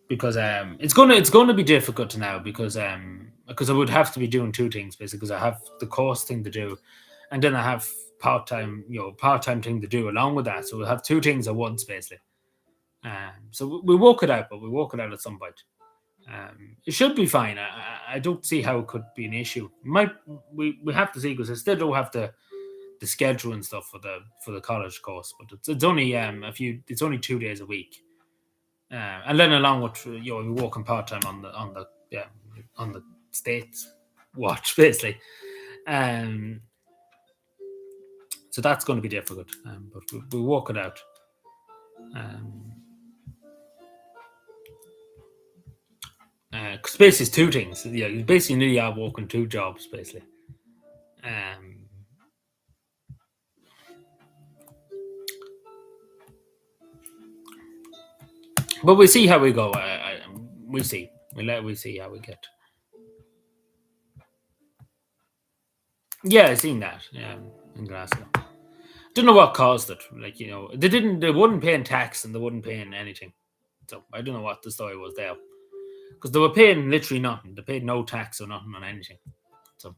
because it's gonna be difficult now because I would have to be doing two things basically because I have the course thing to do, and then I have part time thing to do along with that. So we'll have two things at once basically. So we work it out, but we work it out at some point. It should be fine. I don't see how it could be an issue. Might we have to see because I still don't have the schedule and stuff for the college course, but it's only it's only 2 days a week, and then along with we're working part time on the states watch basically, um, so that's going to be difficult, but we'll work it out. Um, because basically it's two things. Yeah, you basically nearly are working two jobs basically. Um, but we'll see how we go. We'll see. We'll see how we get. Yeah, I seen that. In Glasgow. Don't know what caused it. Like they wouldn't pay in tax and they wouldn't pay in anything. So I don't know what the story was there because they were paying literally nothing. They paid no tax or nothing on anything. So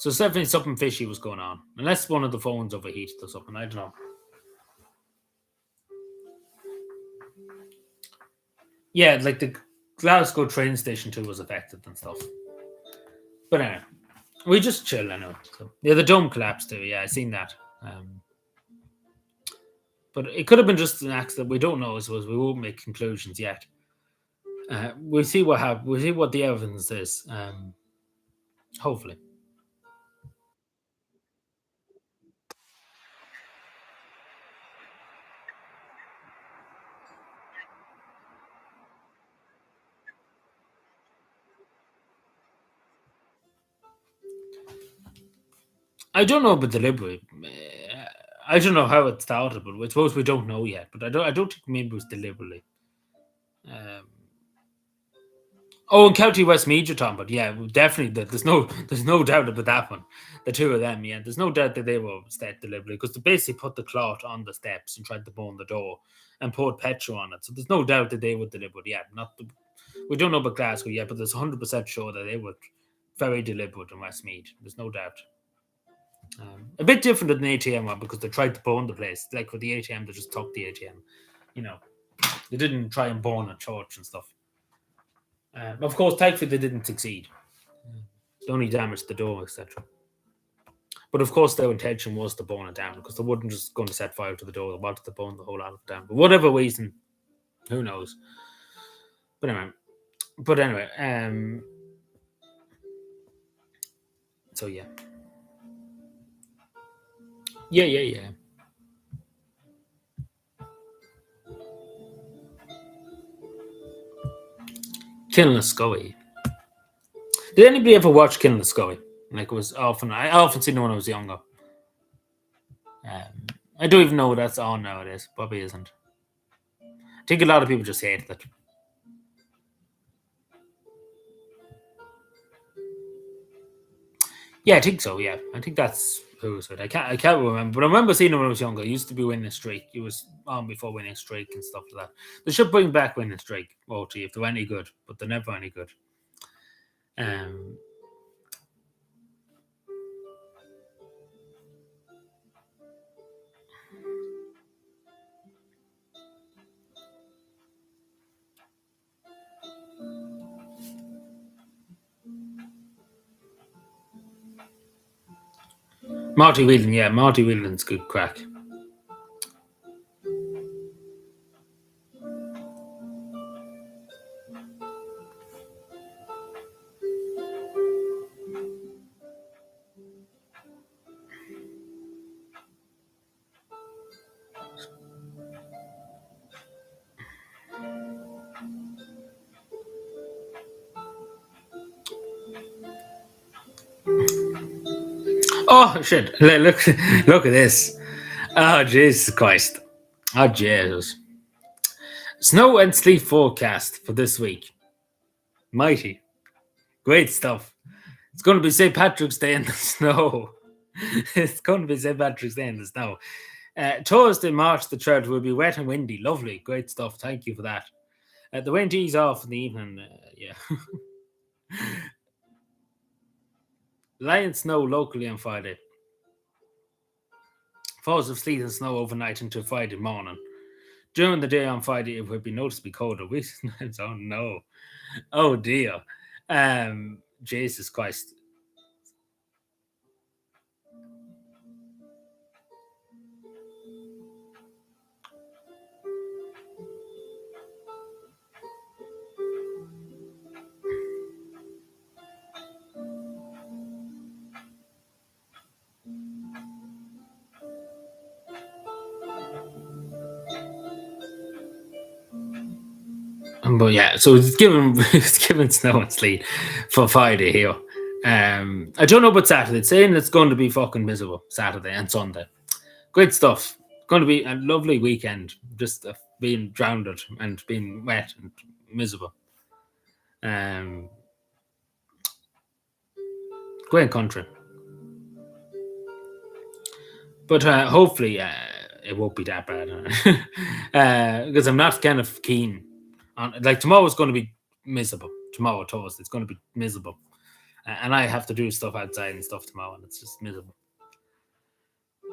it's definitely something fishy was going on. Unless one of the phones overheated or something. I don't know. Yeah, like the Glasgow train station too was affected and stuff. But anyway, we just chill. I know. So, yeah, the dome collapsed too. Yeah, I seen that. But it could have been just an accident. We don't know. I suppose we won't make conclusions yet. We'll see what happens. We'll see what the evidence is. Hopefully. I don't know about delivery. I don't know how it started, but I suppose we don't know yet. But I don't think maybe it was deliberately. Um, oh, in County Westmeath, you're talking about. Yeah, well, definitely. There's no doubt about that one. The two of them, yeah. There's no doubt that they were set deliberately because they basically put the cloth on the steps and tried to burn the door and poured petrol on it. So there's no doubt that they were deliberate. Yeah, not the, we don't know about Glasgow yet, but there's 100% sure that they were very deliberate in Westmeath. There's no doubt. A bit different than the ATM one because they tried to burn the place. Like with the ATM, they just took the ATM. You know, they didn't try and burn a church and stuff. Of course, thankfully they didn't succeed. They only damaged the door, etc. But of course, their intention was to burn it down because they wouldn't just going to set fire to the door. They wanted to burn the whole lot of it down. But whatever reason, who knows? But anyway, so yeah. Yeah. Killing a Scully. Did anybody ever watch Killing the Scully? Like it was often. I often seen it when I was younger. I don't even know what that's on nowadays. Probably isn't. I think a lot of people just hate that. Yeah, I think so. Yeah, I think that's who was it. I can't remember, but I remember seeing it when I was younger. It used to be Winning Streak. It was on before Winning Streak and stuff like that. They should bring back Winning Streak, OT, if they're any good, but they're never any good. Um, Marty Whelan, yeah, Marty Whelan's good crack. Oh shit! Look at this. Oh Jesus Christ! Oh, Jesus. Snow and sleet forecast for this week. Mighty. Great stuff. It's going to be St. Patrick's Day in the snow. It's going to be St. Patrick's Day in the snow. Thursday, March the 3rd will be wet and windy. Lovely. Great stuff. Thank you for that. The wind ease off in the evening. Yeah. Light snow locally on Friday. Falls of sleet and snow overnight until Friday morning. During the day on Friday, it will be noticeably colder. Oh no. Oh dear. Jesus Christ. But yeah, so it's given snow and sleet for Friday here. I don't know about Saturday. It's saying it's going to be fucking miserable Saturday and Sunday. Great stuff. Going to be a lovely weekend. Just being drowned and being wet and miserable. Great country. But hopefully it won't be that bad. Because I'm not kind of keen on, like, tomorrow's going to be miserable. Tomorrow, Thursday, it's going to be miserable. And I have to do stuff outside and stuff tomorrow, and it's just miserable.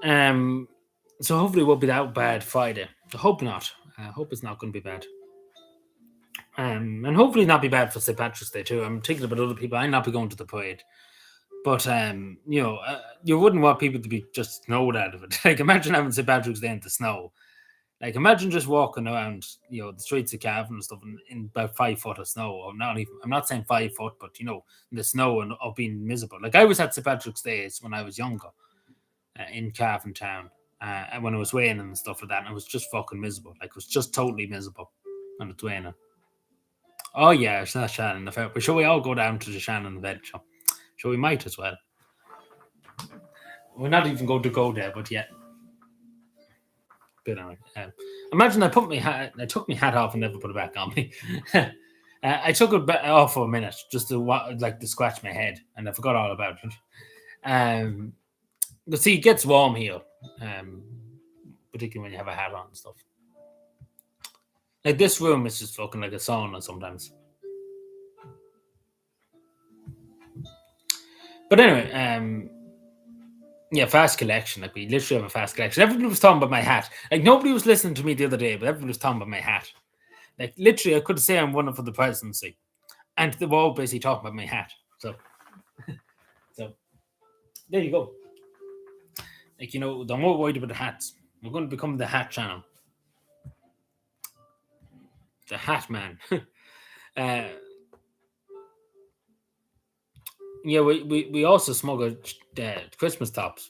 So hopefully it won't be that bad Friday. I hope not. I hope it's not going to be bad. And hopefully not be bad for St. Patrick's Day too. I'm thinking about other people. I'll not be going to the parade. But you wouldn't want people to be just snowed out of it. Like, imagine having St. Patrick's Day in the snow. Like, imagine just walking around, the streets of Cavan and stuff in about 5 foot of snow. Or not even. I'm not saying 5 foot, but in the snow and or being miserable. Like, I was at St. Patrick's Day when I was younger, in Cavan town, and when it was raining and stuff like that, and it was just fucking miserable. Like, it was just totally miserable when it's raining. Oh yeah, it's not Shannon the Fair. But shall we all go down to the Shannon event show? So we might as well. We're not even going to go there, but yeah. But anyway, imagine I took my hat off and never put it back on me. I took it off for a minute just to scratch my head, and I forgot all about it. But see, it gets warm here, particularly when you have a hat on and stuff. Like, this room is just fucking like a sauna sometimes. But anyway, yeah, fast collection. Like, we literally have a fast collection. Everybody was talking about my hat. Like, nobody was listening to me the other day, but everybody was talking about my hat. Like, literally, I could say I'm running for the presidency, and they were all basically talking about my hat. So there you go. Like, they're more worried about the hats. We're going to become the hat channel. The hat man. Yeah, we also smuggled Christmas tops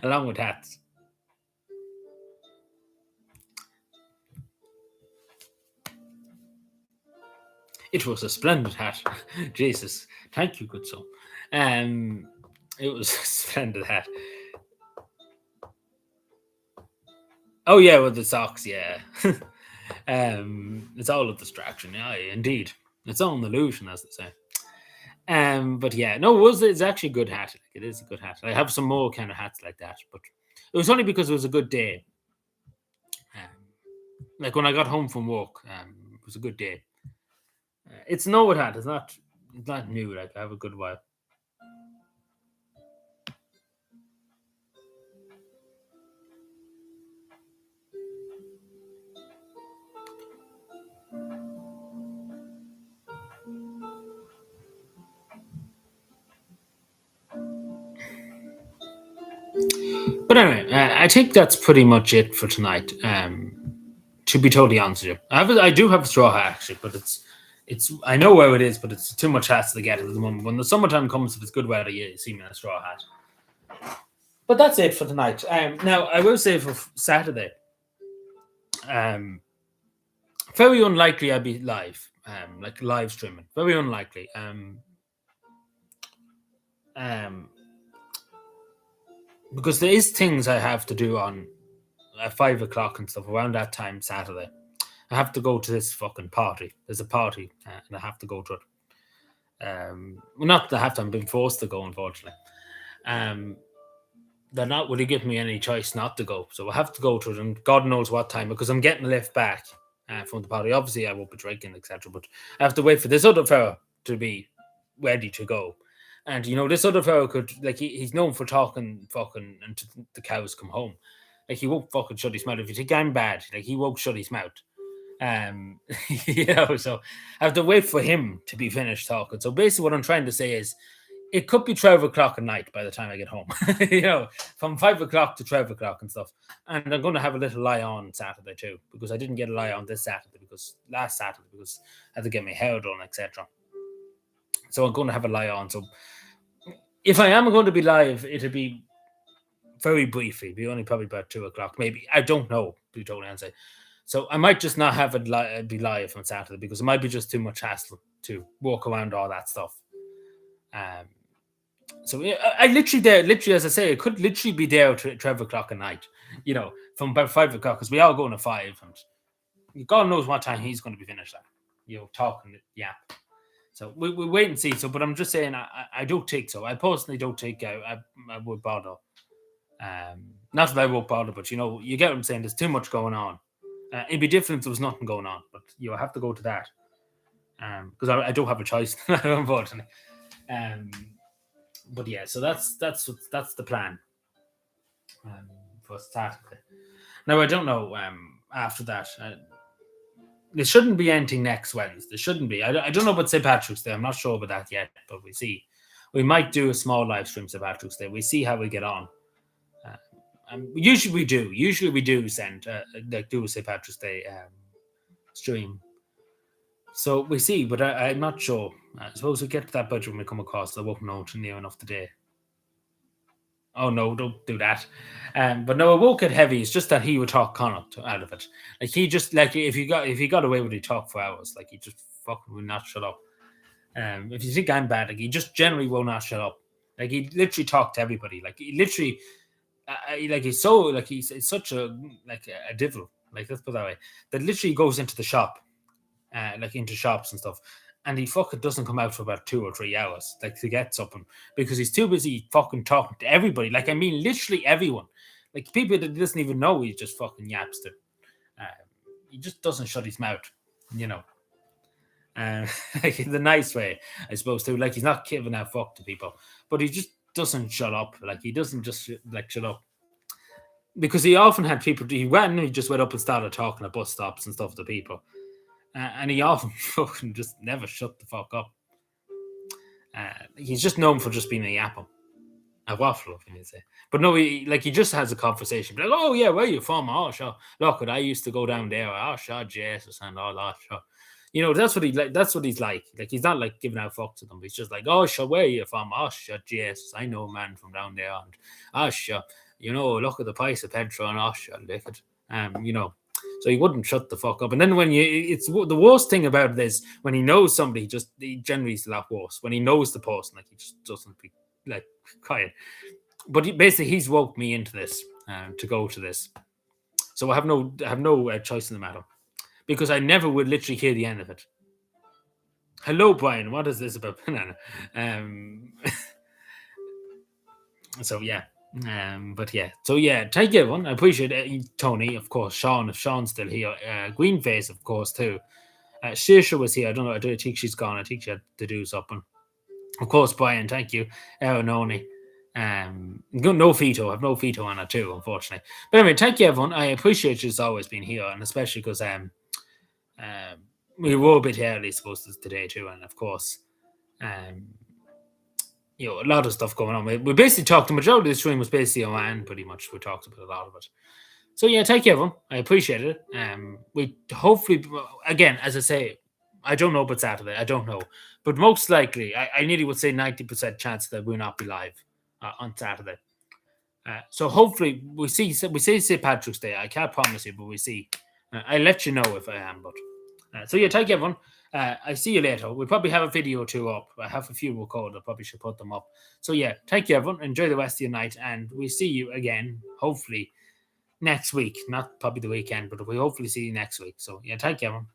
along with hats. It was a splendid hat. Jesus, thank you, good soul. It was a splendid hat. Oh yeah, with the socks, yeah. It's all a distraction. Yeah, indeed, it's all an illusion, as they say. But yeah, no, it's actually a good hat. Like, it is a good hat. I have some more kind of hats like that, but it was only because it was a good day. Like, when I got home from work, it was a good day. It's an old hat. It's not new. Like, I have a good while. But anyway, I think that's pretty much it for tonight. To be totally honest with you, I do have a straw hat actually, but it's I know where it is, but it's too much hassle to get at the moment. When the summertime comes, if it's good weather, you see me in a straw hat. But that's it for tonight. Now I will say for Saturday, very unlikely I'll be live, like live streaming. Very unlikely. Because there is things I have to do on at 5 o'clock and stuff around that time Saturday. I have to go to this fucking party. There's a party, and I have to go to it. Well, not that I have to. I'm being forced to go, unfortunately. Um, they're not really giving me any choice not to go, so I have to go to it, and God knows what time because I'm getting a lift back from the party. Obviously, I won't be drinking, etc. But I have to wait for this other fella to be ready to go. And this other fella could he's known for talking fucking until the cows come home. Like he won't fucking shut his mouth. If you think I'm bad, like he won't shut his mouth. Um, so I have to wait for him to be finished talking. So basically, what I'm trying to say is, it could be 12 o'clock at night by the time I get home. From 5 o'clock to 12 o'clock and stuff. And I'm going to have a little lie on Saturday too, because I didn't get a lie on this Saturday last Saturday because I had to get my hair done, etc. So I'm going to have a lie on. So if I am going to be live, it'll be very briefly, be only probably about 2 o'clock, maybe. I don't know, to be totally honest. So I might just not have it be live on Saturday because it might be just too much hassle to walk around all that stuff. So I literally, as I say, it could literally be there to 12 o'clock at night, from about 5 o'clock, because we all going to 5, and God knows what time he's going to be finished at, talking, yeah. So we wait and see. So, but I'm just saying, I don't take so. I personally don't take. I would bother. Not that I won't bother, but you get what I'm saying. There's too much going on. It'd be different if there was nothing going on, but I have to go to that. Because I don't have a choice, unfortunately. But yeah, so that's the plan. For Saturday. Now I don't know. After that. There shouldn't be anything next Wednesday. There shouldn't be. I don't know about St. Patrick's Day. I'm not sure about that yet, but we see. We might do a small live stream St. Patrick's Day. We see how we get on. Usually we do. Send do a St. Patrick's Day stream. So we see, but I'm not sure. I suppose we get to that budget when we come across. I won't know near enough today. Oh no, don't do that. But no, it won't get heavy. It's just that he would talk Connor out of it. Like he just if he got away with it, he talk for hours. Like he just fucking will not shut up. If you think I'm bad, like he just generally will not shut up. Like he literally talked to everybody. Like he literally, he's so he's such a a devil. Like let's put it that way. That literally goes into the shop, into shops and stuff. And he fucking doesn't come out for about 2 or 3 hours, to get something, because he's too busy fucking talking to everybody. Like, I mean, literally everyone. Like, people that he doesn't even know, he just fucking yaps to. He just doesn't shut his mouth, in the nice way, I suppose, too. Like, he's not giving out fuck to people, but he just doesn't shut up. Like, he doesn't just, shut up. Because he often had people, he just went up and started talking at bus stops and stuff to people. And he often fucking just never shut the fuck up. He's just known for just being a yapper. A waffle, if you need to say. But no, he just has a conversation. Like, oh yeah, where are you from? Oh, sure. Look, I used to go down there. Oh, sure, Jesus, and all that. Sure. That's what that's what he's like. Like, he's not giving out fuck to them. He's just like, oh, sure, where are you from? Oh, sure, Jesus, I know a man from down there. And oh, sure, look at the price of petrol. And oh, sure, look at, So he wouldn't shut the fuck up. And then it's the worst thing about it is when he knows somebody, he generally is a lot worse. When he knows the person, he just doesn't be quiet. But he's woke me into this to go to this. So I have no choice in the matter, because I never would literally hear the end of it. Hello, Brian. What is this about banana? So yeah. But yeah, so yeah, thank you everyone. I appreciate it. Tony, of course, Sean, if Sean's still here, Greenface, of course, too. Saoirse was here. I don't know. I think she's gone. I think she had to do something. Of course, Brian, thank you. Aarononi. No veto. I have no veto on it too, unfortunately. But anyway, thank you everyone. I appreciate you always being here, and especially because we were a bit early, supposed to today too, and of course, a lot of stuff going on. We basically talked, the majority of the stream was basically Iran, pretty much. We talked about a lot of it. So yeah, thank you everyone. I appreciate it. We hopefully, again, as I say, I don't know about Saturday. I don't know. But most likely, I nearly would say 90% chance that we'll not be live on Saturday. So hopefully, we say St. Patrick's Day. I can't promise you, but we see. I'll let you know if I am. But so yeah, thank you everyone. I see you later. We'll probably have a video or two up. I have a few recorded. I probably should put them up. So yeah, thank you everyone. Enjoy the rest of your night, and we'll see you again, hopefully, next week, not probably the weekend, but we hopefully see you next week. So yeah, thank you, Kevin.